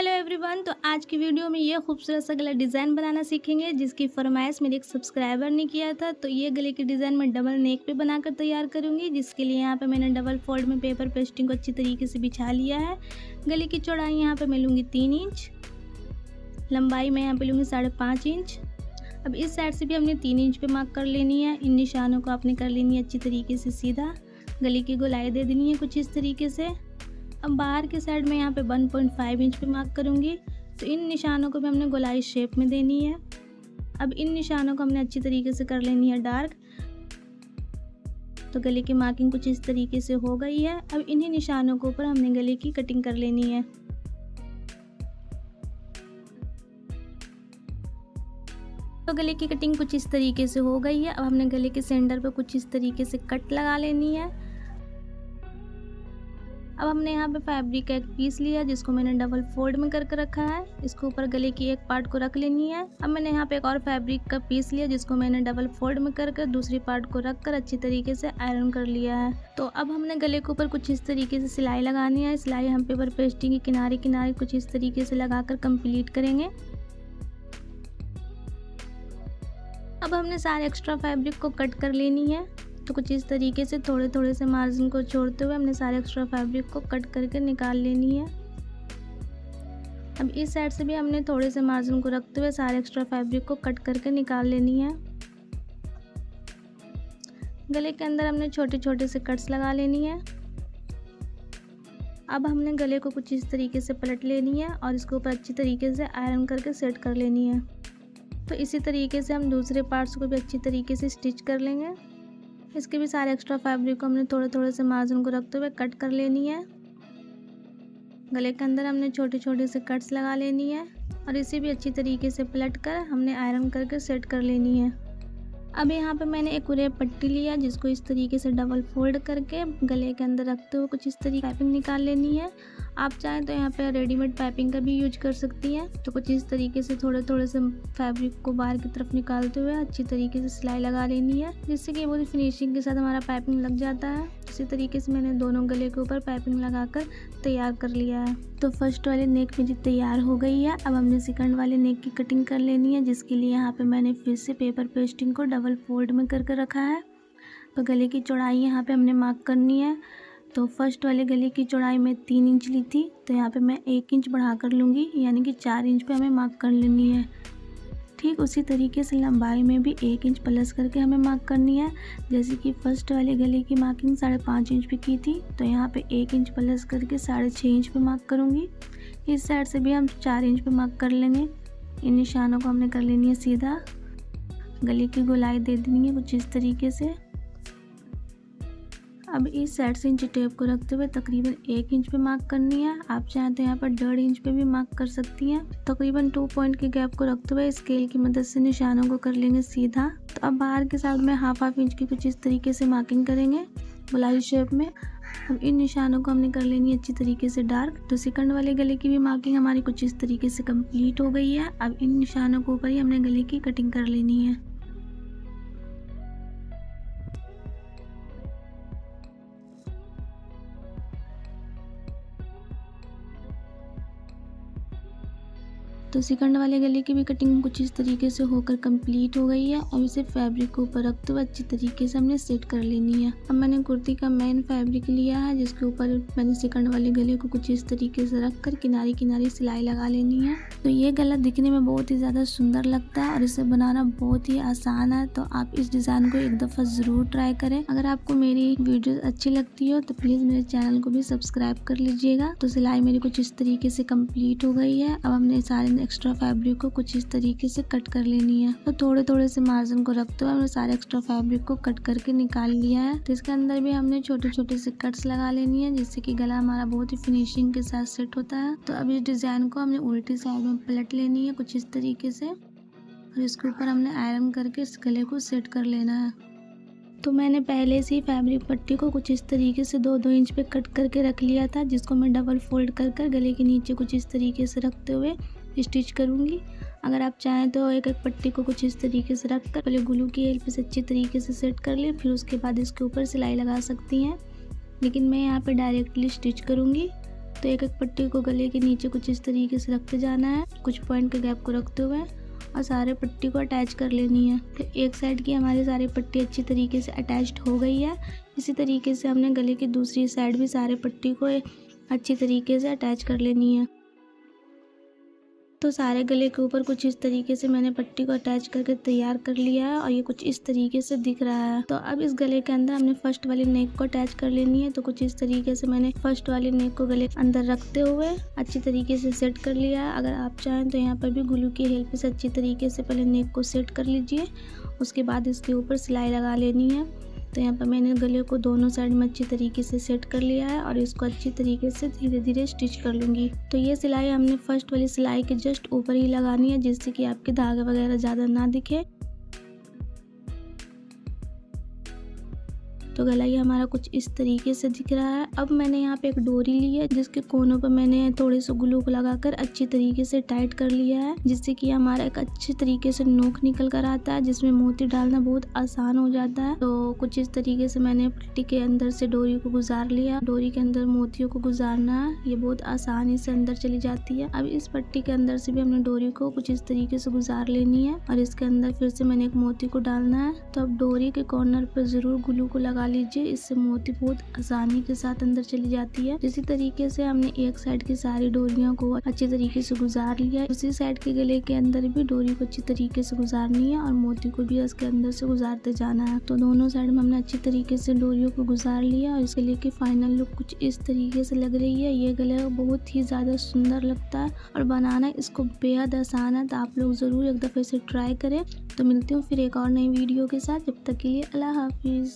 Hello everyone. तो आज की वीडियो में ये खूबसूरत सा गला डिज़ाइन बनाना सीखेंगे, जिसकी फरमाइश मेरे एक सब्सक्राइबर ने किया था। तो ये गले की डिज़ाइन मैं डबल नेक पे बनाकर तैयार करूँगी, जिसके लिए यहाँ पे मैंने डबल फोल्ड में पेपर पेस्टिंग को अच्छी तरीके से बिछा लिया है। गले की चौड़ाई यहाँ पे मैं लूँगी 3 इंच, लंबाई मैं यहाँ पे लूँगी 5.5 इंच। अब इस साइड से भी हमने 3 इंच पे मार्क कर लेनी है। इन निशानों को आपने कर लेनी है अच्छी तरीके से सीधा। गले की गोलाई दे देनी है कुछ इस तरीके से। अब बाहर के साइड में यहाँ पे 1.5 इंच पे मार्क करूँगी। तो इन निशानों को भी हमने गोलाई शेप में देनी है। अब इन निशानों को हमने अच्छी तरीके से कर लेनी है डार्क। तो गले की मार्किंग कुछ इस तरीके से हो गई है। अब इन्हीं निशानों के ऊपर हमने गले की कटिंग कर लेनी है। तो गले की कटिंग कुछ इस तरीके से हो गई है। अब हमने गले के सेंटर पे कुछ इस तरीके से कट लगा लेनी है। अब हमने यहाँ पे फैब्रिक का एक पीस लिया, जिसको मैंने डबल फोल्ड में करके रखा है। इसके ऊपर गले की एक पार्ट को रख लेनी है। अब मैंने यहाँ पे एक और फैब्रिक का पीस लिया, जिसको मैंने डबल फोल्ड में करके दूसरी पार्ट को रख कर अच्छी तरीके से आयरन कर लिया है। तो अब हमने गले के ऊपर कुछ इस तरीके से सिलाई लगानी है। सिलाई हम पेपर पेस्टिंग के किनारे किनारे कुछ इस तरीके से लगाकर कंप्लीट करेंगे। अब हमने सारे एक्स्ट्रा फैब्रिक को कट कर लेनी है। तो कुछ इस तरीके से थोड़े थोड़े से मार्जिन को छोड़ते हुए हमने सारे एक्स्ट्रा फैब्रिक को कट करके निकाल लेनी है। अब इस साइड से भी हमने थोड़े से मार्जिन को रखते हुए सारे एक्स्ट्रा फैब्रिक को कट करके निकाल लेनी है। गले के अंदर हमने छोटे छोटे से कट्स लगा लेनी है। अब हमने गले को कुछ इस तरीके से पलट लेनी है और इसके ऊपर अच्छी तरीके से आयरन करके सेट कर लेनी है। तो इसी तरीके से हम दूसरे पार्ट्स को भी अच्छी तरीके से स्टिच कर लेंगे। इसके भी सारे एक्स्ट्रा फैब्रिक को हमने थोड़े थोड़े से मार्जिन को रखते हुए कट कर लेनी है। गले के अंदर हमने छोटे छोटे से कट्स लगा लेनी है और इसे भी अच्छी तरीके से पलट कर हमने आयरन करके सेट कर लेनी है। अब यहाँ पे मैंने एक उरे पट्टी लिया, जिसको इस तरीके से डबल फोल्ड करके गले के अंदर रखते हुए कुछ इस तरीके पाइपिंग निकाल लेनी है। आप चाहें तो यहाँ पे रेडीमेड पाइपिंग का भी यूज कर सकती हैं। तो कुछ इस तरीके से थोड़े थोड़े से फैब्रिक को बाहर की तरफ निकालते हुए अच्छी तरीके से सिलाई लगा लेनी है, जिससे कि पूरी फिनिशिंग के साथ हमारा पाइपिंग लग जाता है। इसी तरीके से मैंने दोनों गले के ऊपर पाइपिंग लगाकर तैयार कर लिया है। तो फर्स्ट वाले नेक मेरी तैयार हो गई है। अब हमने सेकंड वाले नेक की कटिंग कर लेनी है, जिसके लिए यहाँ पे मैंने फिर से पेपर पेस्टिंग को डबल फोल्ड में करके रखा है। तो गले की चौड़ाई यहाँ पे हमने मार्क करनी है। तो फर्स्ट वाले गले की चौड़ाई में 3 इंच ली थी, तो यहाँ पे मैं 1 इंच बढ़ा कर लूँगी, यानी कि 4 इंच पे हमें मार्क कर लेनी है। ठीक उसी तरीके से लंबाई में भी 1 इंच प्लस करके हमें मार्क करनी है। जैसे कि फर्स्ट वाले गले की मार्किंग 5.5 इंच पे की थी, तो यहाँ पे 1 इंच प्लस करके 6.5 इंच पे मार्क करूँगी। इस साइड से भी हम 4 इंच पे मार्क कर लेंगे। इन निशानों को हमने कर लेनी है सीधा। गले की गोलाई दे देनी है कुछ इस तरीके से। अब इस साइड से इंच टेप को रखते हुए तकरीबन 1 इंच पे मार्क करनी है। आप चाहें तो यहाँ पर 1.5 इंच पे भी मार्क कर सकती हैं। तकरीबन 2 पॉइंट के गैप को रखते हुए स्केल की मदद से निशानों को कर लेंगे सीधा। तो अब बाहर के साइड में हाफ इंच की कुछ इस तरीके से मार्किंग करेंगे गोलाई शेप में। अब इन निशानों को हमने कर लेनी है अच्छी तरीके से डार्क। तो सेकंड वाले गले की भी मार्किंग हमारी कुछ इस तरीके से कंप्लीट हो गई है। अब इन निशानों के ऊपर ही हमने गले की कटिंग कर लेनी है। तो सेकंड वाले गले की भी कटिंग कुछ इस तरीके से होकर कंप्लीट हो गई है। अब इसे फैब्रिक के ऊपर रखते हुए अच्छी तरीके से हमने सेट कर लेनी है। अब मैंने कुर्ती का मेन फैब्रिक लिया है, जिसके ऊपर मैंने सेकंड वाले गले को कुछ इस तरीके से रखकर किनारे किनारे सिलाई लगा लेनी है। तो ये गला दिखने में बहुत ही ज़्यादा सुंदर लगता है और इसे बनाना बहुत ही आसान है। तो आप इस डिज़ाइन को एक दफ़ा ज़रूर ट्राई करें। अगर आपको मेरी वीडियो अच्छी लगती हो तो प्लीज़ मेरे चैनल को भी सब्सक्राइब कर लीजिएगा। तो सिलाई मेरी कुछ इस तरीके से कंप्लीट हो गई है। अब हमने सारे एक्स्ट्रा फैब्रिक को कुछ इस तरीके से कट कर लेनी है। तो थोड़े थोड़े से मार्जिन को रखते हुए हमने सारे एक्स्ट्रा फैब्रिक को कट करके निकाल लिया है। तो इसके अंदर भी हमने छोटे छोटे से कट्स लगा लेनी है, जिससे कि गला हमारा बहुत ही फिनिशिंग के साथ सेट होता है। तो अब इस डिजाइन को हमने उल्टी साइड में पलट लेनी है कुछ इस तरीके से और इसके ऊपर हमने आयरन करके इस गले को सेट कर लेना है। तो मैंने पहले से ही फैब्रिक पट्टी को कुछ इस तरीके से 2-2 इंच पे कट करके रख लिया था, जिसको मैं डबल फोल्ड कर गले के नीचे कुछ इस तरीके से रखते हुए स्टिच करूँगी। अगर आप चाहें तो एक एक पट्टी को कुछ इस तरीके से रख कर पहले ग्लू की हेल्प से अच्छी तरीके से सेट कर ले, फिर उसके बाद इसके ऊपर सिलाई लगा सकती हैं। लेकिन मैं यहाँ पे डायरेक्टली स्टिच करूँगी। तो एक एक पट्टी को गले के नीचे कुछ इस तरीके से रखते जाना है, कुछ पॉइंट के गैप को रखते हुए, और सारे पट्टी को अटैच कर लेनी है। तो एक साइड की हमारी सारी पट्टी अच्छी तरीके से अटैच्ड हो गई है। इसी तरीके से हमने गले की दूसरी साइड भी सारे पट्टी को अच्छी तरीके से अटैच कर लेनी है। तो सारे गले के ऊपर कुछ इस तरीके से मैंने पट्टी को अटैच करके तैयार कर लिया है और ये कुछ इस तरीके से दिख रहा है। तो अब इस गले के अंदर हमने फर्स्ट वाली नेक को अटैच कर लेनी है। तो कुछ इस तरीके से मैंने फर्स्ट वाली नेक को गले के अंदर रखते हुए अच्छी तरीके से सेट कर लिया है। अगर आप चाहें तो यहाँ पर भी ग्लू की हेल्प से अच्छी तरीके से पहले नेक को सेट कर लीजिए, उसके बाद इसके ऊपर सिलाई लगा लेनी है। तो यहाँ पर मैंने गले को दोनों साइड में अच्छी तरीके से सेट कर लिया है और इसको अच्छी तरीके से धीरे धीरे स्टिच कर लूँगी। तो ये सिलाई हमने फर्स्ट वाली सिलाई के जस्ट ऊपर ही लगानी है, जिससे कि आपके धागे वगैरह ज़्यादा ना दिखे। तो गला ये हमारा कुछ इस तरीके से दिख रहा है। अब मैंने यहाँ पे एक डोरी ली है, जिसके कोनों पर मैंने थोड़े से ग्लू को लगाकर अच्छी तरीके से टाइट कर लिया है, जिससे कि हमारा एक अच्छी तरीके से नोक निकल कर आता है, जिसमें मोती डालना बहुत आसान हो जाता है। तो कुछ इस तरीके से मैंने पट्टी के अंदर से डोरी को गुजार लिया। डोरी के अंदर मोतियों को गुजारना ये बहुत आसानी से अंदर चली जाती है। अब इस पट्टी के अंदर से भी हमने डोरी को कुछ इस तरीके से गुजार लेनी है और इसके अंदर फिर से मैंने एक मोती को डालना है। तो अब डोरी के कॉर्नर पर जरूर ग्लू को लगा लीजिए, इससे मोती बहुत आसानी के साथ अंदर चली जाती है। इसी तरीके से हमने एक साइड की सारी डोरियों को अच्छी तरीके से गुजार लिया है। उसी साइड के गले के अंदर भी डोरी को अच्छी तरीके से गुजारनी है और मोती को भी इसके अंदर से गुजारते जाना है। तो दोनों साइड में हमने अच्छी तरीके से डोरियों को गुजार लिया और इस गले की फाइनल लुक कुछ इस तरीके से लग रही है। ये गला बहुत ही ज्यादा सुंदर लगता है और बनाना इसको बेहद आसान है। तो आप लोग जरूर एक दफे से ट्राई करें। तो मिलती हूँ फिर एक और नई वीडियो के साथ, जब तक के लिए अल्लाह हाफिज।